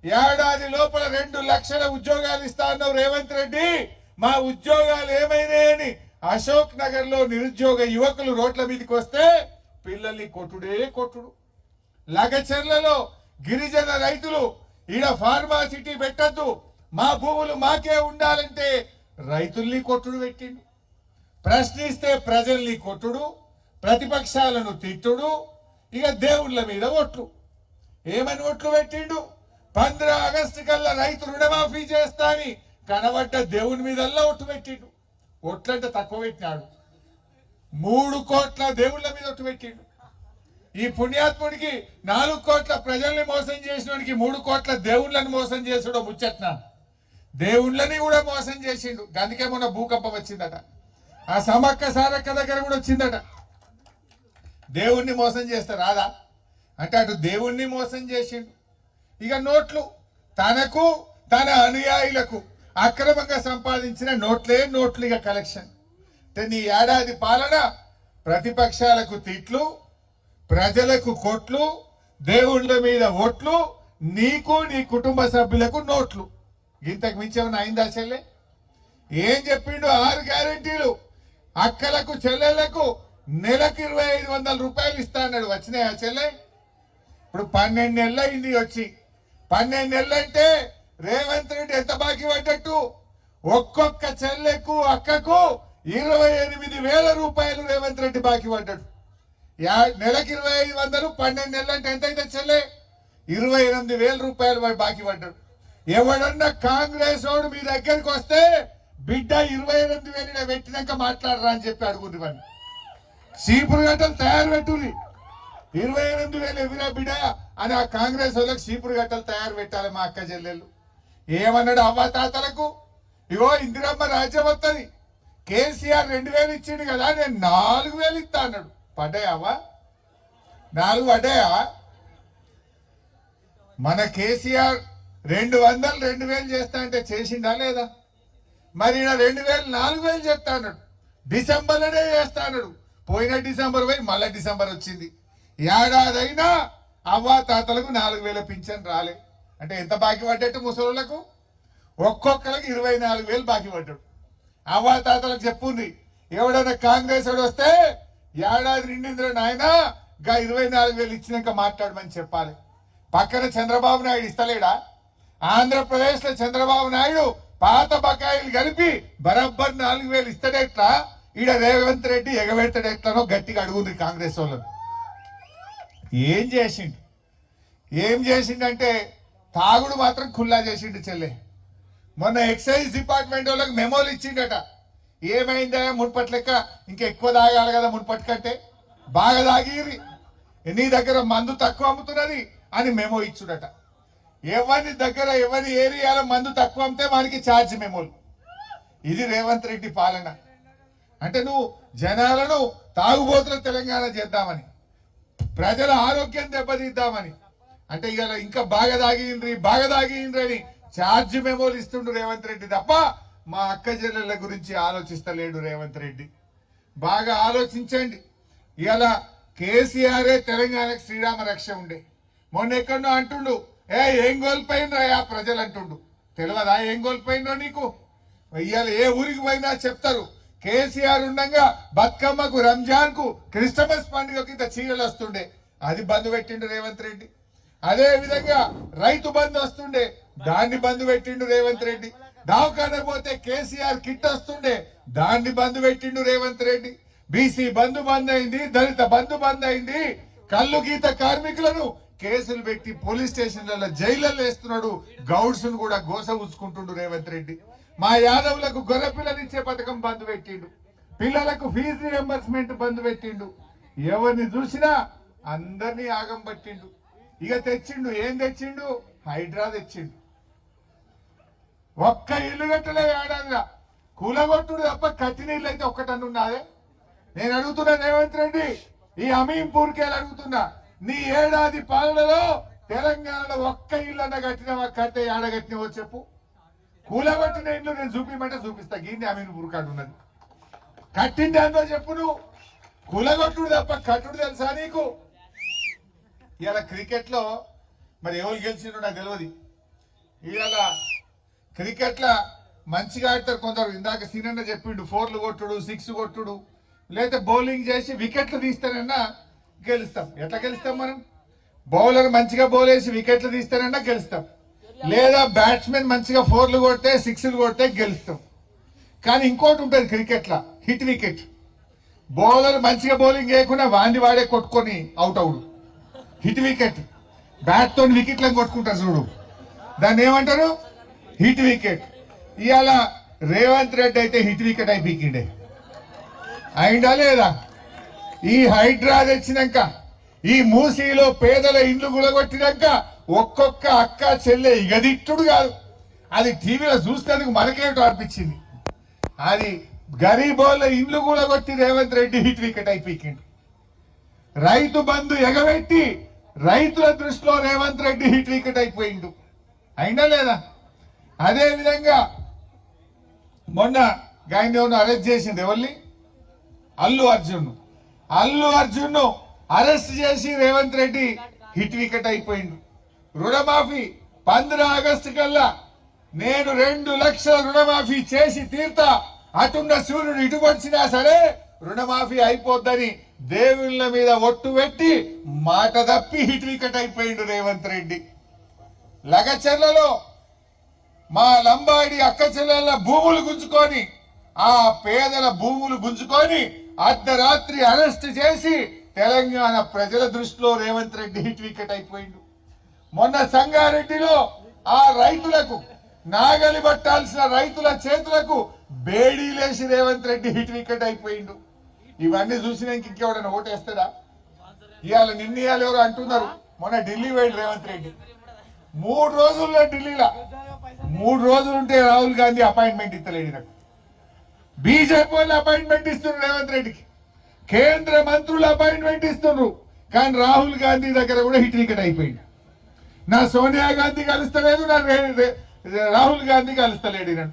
ఏడాది లోపల 2 లక్షల ఉద్యోగాలు ఇస్తా అన్నావు రేవంత్ రెడ్డి. మా ఉద్యోగాలు ఏమైనాయని అశోక్ నగర్ లో నిరుద్యోగ యువకులు రోడ్ల మీదకి వస్తే పిల్లల్ని కొట్టుడే కొట్టుడు. లగచర్లలో గిరిజన రైతులు ఈడ ఫార్మాసిటీ పెట్టద్దు, మా భూములు మాకే ఉండాలంటే రైతుల్ని కొట్టుడు పెట్టిండు. ప్రశ్నిస్తే ప్రజల్ని కొట్టుడు, ప్రతిపక్షాలను తిట్టుడు, ఇక దేవుళ్ళ మీద ఒట్లు. ఏమని ఒట్లు పెట్టిండు? 15 ఆగస్టు కల్లా రైతు రుణమాఫీ చేస్తా అని కనబడ్డ దేవుని మీదల్లా ఒట్టు పెట్టిండు. ఒట్లంటే తక్కువ పెట్టినాడు. 3 కోట్ల దేవుళ్ళ మీద ఒట్టు పెట్టిండు. ఈ పుణ్యాత్ముడికి 4 కోట్ల ప్రజల్ని మోసం చేసినోడికి 3 కోట్ల దేవుళ్ళని మోసం చేసుడో ముచ్చట్న. దేవుళ్ళని కూడా మోసం చేసిండు. అందుకే మొన్న భూకంపం వచ్చిందట. ఆ సమ్మక్క సారక్క దగ్గర కూడా వచ్చిందట. దేవుణ్ణి మోసం చేస్తే రాదా అంటే అటు దేవుణ్ణి మోసం చేసిండు. ఇక నోట్లు తనకు తన అనుయాయులకు అక్రమంగా సంపాదించిన నోట్లు ఇక కలెక్షన్. నీ ఏడాది పాలన ప్రతిపక్షాలకు తిట్లు, ప్రజలకు కొట్లు, దేవుళ్ళ మీద ఓట్లు, నీకు నీ కుటుంబ సభ్యులకు నోట్లు. ఇంతకు మించి ఏమన్నా అయిందా చెల్లె? ఏం చెప్పిండు? 6 గ్యారెంటీలు. అక్కలకు చెల్లెలకు నెలకు 2500 రూపాయలు ఇస్తా అన్నాడు. వచ్చినాయా చెల్లె? ఇప్పుడు 12 నెలలు అయింది వచ్చి. 12 నెలలు అంటే రేవంత్ రెడ్డి ఎంత బాకీ పడ్డట్టు? ఒక్కొక్క చెల్లెకు అక్కకు 28,000 రూపాయలు రేవంత్ రెడ్డి బాకీ పడ్డాడు. నెలకి 2500, 12 నెలలు అంటే ఎంత అయితే చెల్లె? 28,000 రూపాయలు బాకీ పడ్డాడు. ఎవడన్నా కాంగ్రెస్ వాడు మీ దగ్గరికి వస్తే బిడ్డ 28,000 పెట్టినాక మాట్లాడరా అని చెప్పి అడుగుంది. వాడిని చీపురు గట్టలు తయారు పెట్టుని. 28,000 ఎవిరా బిడ్డ అని ఆ కాంగ్రెస్ వాళ్ళకి చీపురు గట్టలు తయారు పెట్టాలి మా అక్క చెల్లెళ్ళు. ఏమన్నాడు అవ్వాతాతలకు? ఇగో ఇందిరమ్మ రాజ్యం వస్తుంది, కేసీఆర్ 2,000 ఇచ్చిండు కదా, నేను 4,000 ఇస్తా అన్నాడు. పడ్డాయావా? 4 పడ్డాయా? మన కేసీఆర్ 200 2,000 చేస్తా అంటే చేసిండా లేదా? మరి 2,000 4,000 చెప్తా అన్నాడు. డిసెంబర్లోనే చేస్తా అన్నాడు. పోయిన డిసెంబర్ పోయి మళ్ళీ డిసెంబర్ వచ్చింది. ఏడాదైనా అవ్వా తాతలకు 4,000 పింఛన్ రాలే. అంటే ఎంత బాకీ పడ్డట్టు ముసలులకు? ఒక్కొక్కరికి 24,000 బాకీ పడ్డాడు. అవ్వా తాతలకు చెప్పుంది, ఎవడైనా కాంగ్రెస్ వాడు వస్తే ఏడాది నిండింద్ర నాయన గా 24,000 ఇచ్చినాక మాట్లాడమని చెప్పాలి. పక్కన చంద్రబాబు నాయుడు ఇస్తలేడా? ఆంధ్రప్రదేశ్ లో చంద్రబాబు నాయుడు పాత బకాయిలు కలిపి బరబ్బర్ 4,000 ఇస్తాడెట్లా? ఈడ రేవంత్ రెడ్డి ఎగబెడతాడెట్లనో గట్టిగా అడుగుంది కాంగ్రెస్ వాళ్ళను. ఏం చేసిండంటే తాగుడు మాత్రం ఖుల్లా చేసిండు చెల్లె. మొన్న ఎక్సైజ్ డిపార్ట్మెంట్ వాళ్ళకి మెమోలు ఇచ్చిండట. ఏమైందా మున్పటి లెక్క ఇంకా ఎక్కువ తాగాలి కదా మున్పటి కంటే, బాగా తాగిరి, నీ దగ్గర మందు తక్కువ అమ్ముతున్నది అని మెమో ఇచ్చుడట. ఎవరి దగ్గర ఎవరి ఏరియాలో మందు తక్కువ అమ్మితే వానికి ఛార్జ్ మెమోలు. ఇది రేవంత్ రెడ్డి పాలన. అంటే నువ్వు జనాలను తాగుబోతుల తెలంగాణ చేద్దామని, ప్రజల ఆరోగ్యం దెబ్బతీద్దామని, అంటే ఇక ఇంకా బాగా తాగిండ్రి అని ఛార్జ్ మెమోలు ఇస్తుండు రేవంత్ రెడ్డి తప్ప మా అక్క చెల్లెళ్ళ గురించి ఆలోచిస్తలేడు రేవంత్ రెడ్డి. బాగా ఆలోచించండి. ఇలా కేసీఆరే తెలంగాణకు శ్రీరామ రక్ష ఉండే. మొన్న ఎక్కడో అంటుండు, ఏం కోల్పోయినరా ప్రజలు అంటుండు. తెలియదా ఏం కోల్పోయినో నీకు? ఇవాళ ఏ ఊరికి పోయినా చెప్తారు, కేసీఆర్ ఉండగా బతుకమ్మకు, రంజాన్ కు, క్రిస్టమస్ పండుగకి ఇంత చీరలు వస్తుండే, అది బంద్ పెట్టిండు రేవంత్ రెడ్డి. అదే విధంగా రైతు బంధు వస్తుండే, దాన్ని బంద్ పెట్టిండు రేవంత్ రెడ్డి. దవాఖాన పోతే కేసీఆర్ కిట్ వస్తుండే, దాన్ని బంద్ పెట్టిండు రేవంత్ రెడ్డి. బీసీ బంధు బంద్ అయింది, దళిత బంధు బంద్ అయింది. కళ్ళు గీత కార్మికులను కేసులు పెట్టి పోలీస్ స్టేషన్లలో జైళ్లలో వేస్తున్నాడు. గౌడ్స్ ను కూడా గోస ఉంచుకుంటుండు రేవంత్ రెడ్డి. మా యాదవులకు గొర్రె పిల్లనిచ్చే పథకం బంద్ పెట్టిండు. పిల్లలకు ఫీజు రియంబర్స్మెంట్ బంద్ పెట్టిండు. ఎవరిని చూసినా అందరినీ ఆగం పట్టిండు. ఇక తెచ్చిండు, ఏం తెచ్చిండు? హైడ్రా తెచ్చిండు. ఒక్క ఇల్లు కట్టలే ఏడాదిగా, కూలగొట్టుడు తప్ప కట్టి నీళ్ళు అయితే ఒక్కటన్నున్నదే. నేను అడుగుతున్నా రేవంత్ రెడ్డి, ఈ అమీంపూర్కి అడుగుతున్నా, నీ ఏడాది పాలనలో తెలంగాణలో ఒక్క ఇల్లన్న కట్టినవా? కట్టే ఏడగట్టినవో చెప్పు. కూలగొట్టిన ఇల్లు నేను చూపిమంటే చూపిస్తా. గిన్నె అమీన్పూర్ కాడు ఉన్నది, కట్టింది అందో చెప్పు. నువ్వు కూలగొట్టుడు తప్ప కట్టుడు తెలుసా నీకు? ఇలా క్రికెట్ లో మరి ఎవరు గెలిచిండ్రో నాకు తెలియదు. ఇవాళ క్రికెట్లా మంచిగా ఆడతారు కొందరు. ఇందాక సీనన్న చెప్పిండు 4లు కొట్టుడు 6 కొట్టుడు, లేదా బౌలింగ్ చేసి వికెట్లు తీస్తానన్నా గెలుస్తాం. ఎట్లా గెలుస్తాం మనం? బౌలర్ మంచిగా బౌల్ వేసి వికెట్లు తీస్తానన్నా గెలుస్తాం, లేదా బ్యాట్స్మెన్ మంచిగా 4లు కొడితే 6లు కొడితే గెలుస్తాం. కానీ ఇంకోటి ఉంటుంది క్రికెట్లా, హిట్ వికెట్. బౌలర్ మంచిగా బౌలింగ్ చేయకుండా వాంది వాడే కొట్టుకొని అవుట్ అవుడు, హిట్ వికెట్. బ్యాట్ తో వికెట్లను కొట్టుకుంటారు చూడు, దాన్ని ఏమంటారు? Hit wicket. ఇవాళ రేవంత్ రెడ్డి అయితే హిట్ వికెట్ అయిపోయిండే, అయిందా లేదా? ఈ హైడ్రా తెచ్చినాక, ఈ మూసీలో పేదల ఇండ్లు గులగొట్టినాక ఒక్కొక్క అక్క చెల్లె ఇగదిట్టుడు కాదు, అది టీవీలో చూసేందుకు మనకేమిటో అనిపించింది. అది గరీబోళ్ళ ఇండ్లు గులగొట్టి రేవంత్ రెడ్డి హిట్ వికెట్ అయిపోయింది. రైతు బంధు ఎగబెట్టి రైతుల దృష్టిలో రేవంత్ రెడ్డి హిట్ వికెట్ అయిపోయిండు, అయినా లేదా? అదే విధంగా మొన్న గాయని అరెస్ట్ చేసింది ఎవరిని? అల్లు అర్జున్ అరెస్ట్ చేసి రేవంత్ రెడ్డి హిట్ వికెట్ అయిపోయిండు. రుణమాఫీ 15 ఆగస్టు కల్లా నేను 2 లక్షల రుణమాఫీ చేసి తీర్తా, అటున్న సూర్యుడు ఇటు వచ్చినా సరే రుణమాఫీ అయిపోద్దని దేవుళ్ళ మీద ఒట్టు పెట్టి మాట తప్పి హిట్ వికెట్ అయిపోయిండు రేవంత్ రెడ్డి. లగచెర్లలో మా లంబాడి అక్క చెల్లెల భూములు గుంజుకొని, ఆ పేదల భూములు గుంజుకొని అర్ధరాత్రి అరెస్ట్ చేసి తెలంగాణ ప్రజల దృష్టిలో రేవంత్ రెడ్డి హిట్ వికెట్ అయిపోయిండు. మొన్న సంగారెడ్డిలో ఆ రైతులకు నాగలి పట్టాల్సిన రైతుల చేతులకు బేడీలేసి రేవంత్ రెడ్డి హిట్ వికెట్ అయిపోయిండు. ఇవన్నీ చూసినాక ఇంకెవడైనా ఓటేస్తాడా? ఇవాళ నిన్నయాలు ఎవరు అంటున్నారు, మొన్న ఢిల్లీ పోయిండు రేవంత్ రెడ్డి. 3 రోజుల్లో ఢిల్లీలో 3 రోజులు ఉంటే రాహుల్ గాంధీ అపాయింట్మెంట్ ఇస్తలేడు. నాకు బీజేపీ వాళ్ళు అపాయింట్మెంట్ ఇస్తున్నారు రేవంత్ రెడ్డికి, కేంద్ర మంత్రులు అపాయింట్మెంట్ ఇస్తున్నారు. కానీ రాహుల్ గాంధీ దగ్గర కూడా హిట్ వికెట్ అయిపోయింది. నా సోనియా గాంధీ కలుస్తలేదు, నా రాహుల్ గాంధీ కలుస్తలేడు.